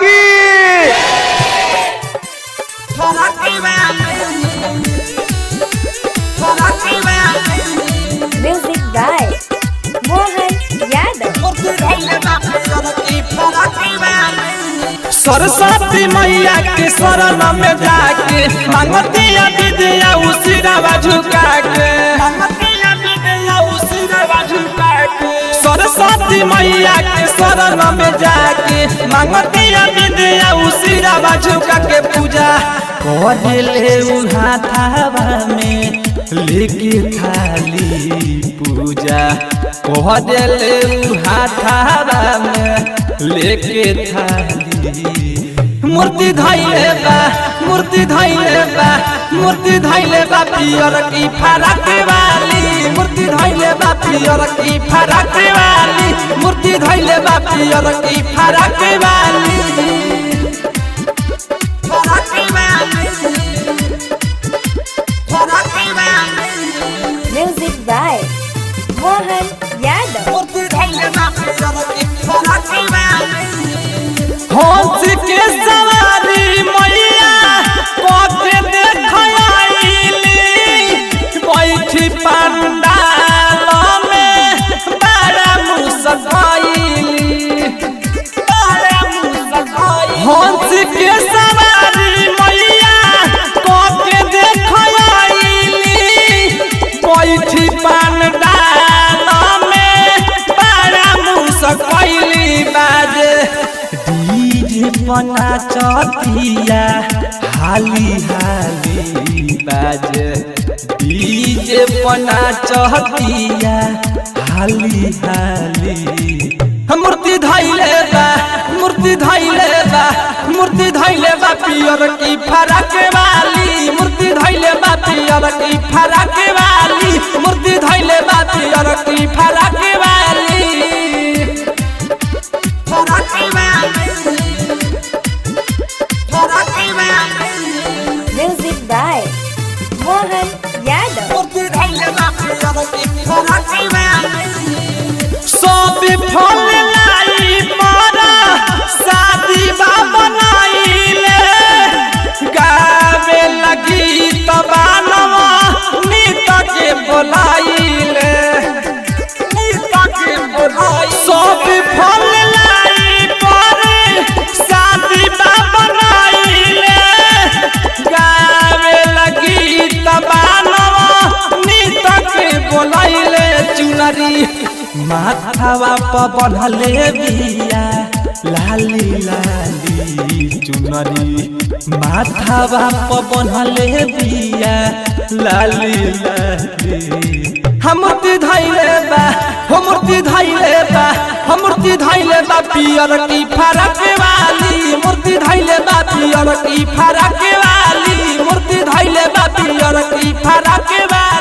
की music by Mohan Yadav. Saraswati मैया के शरण में जाके मांगतिया विद्या उसिरवा झुका के सरस्वती मैया के शरण में जाके मांगतिया विद्या उसिरवा झुका के पूजा करे हाथावा में लेके थाली पूजा करे हाथावा में लेके थाली मूर्ति धैले बा मूर्ति धैले बा मूर्ति धैले बा पियर की फराक वाली मूर्ति धैले बा पियर की फराक वाली मूर्ति धैले बा पियर की फराक वाली म्यूजिक बाय मोहन यादव। हंस के सवारी मैया पके देखली बैठी पंडाल में बड़ा मुस्काइली हंस के सवारी मैया पके देखली बैठी पंडाल में बड़ा मुस्काइली बाजे डीजे बना चतिया हाली हाली बाजे डीजे बना चतिया हाली हाली मूर्ति धैले बा मूर्ति धैले बा मूर्ति धैले बा पियर की फराक वाली मूर्ति धैले बा पियर की फराक वाली मूर्ति धैले बा पियर की फराक वाली म्यूजिक बाय मोहन यादव। सब फल लाई मारा शादी बा बनाइले गावे लगी तबानवा नीत के बोलाइले सब फल लाई मारे शादी बा बनाइले गावे लगी तबानवा नीत के बोलाइले चुनरी माथावा पर बनले बिया लाली लाली चुनरी माथावा पर बनले बिया लाली लाली मूर्ति धैले बा मूर्ति धैले बा मूर्ति धैले बा पियर की फराक वाली मूर्ति धैले बा पियर की फराक वाली मूर्ति धैले बा पियर की फराक वाली।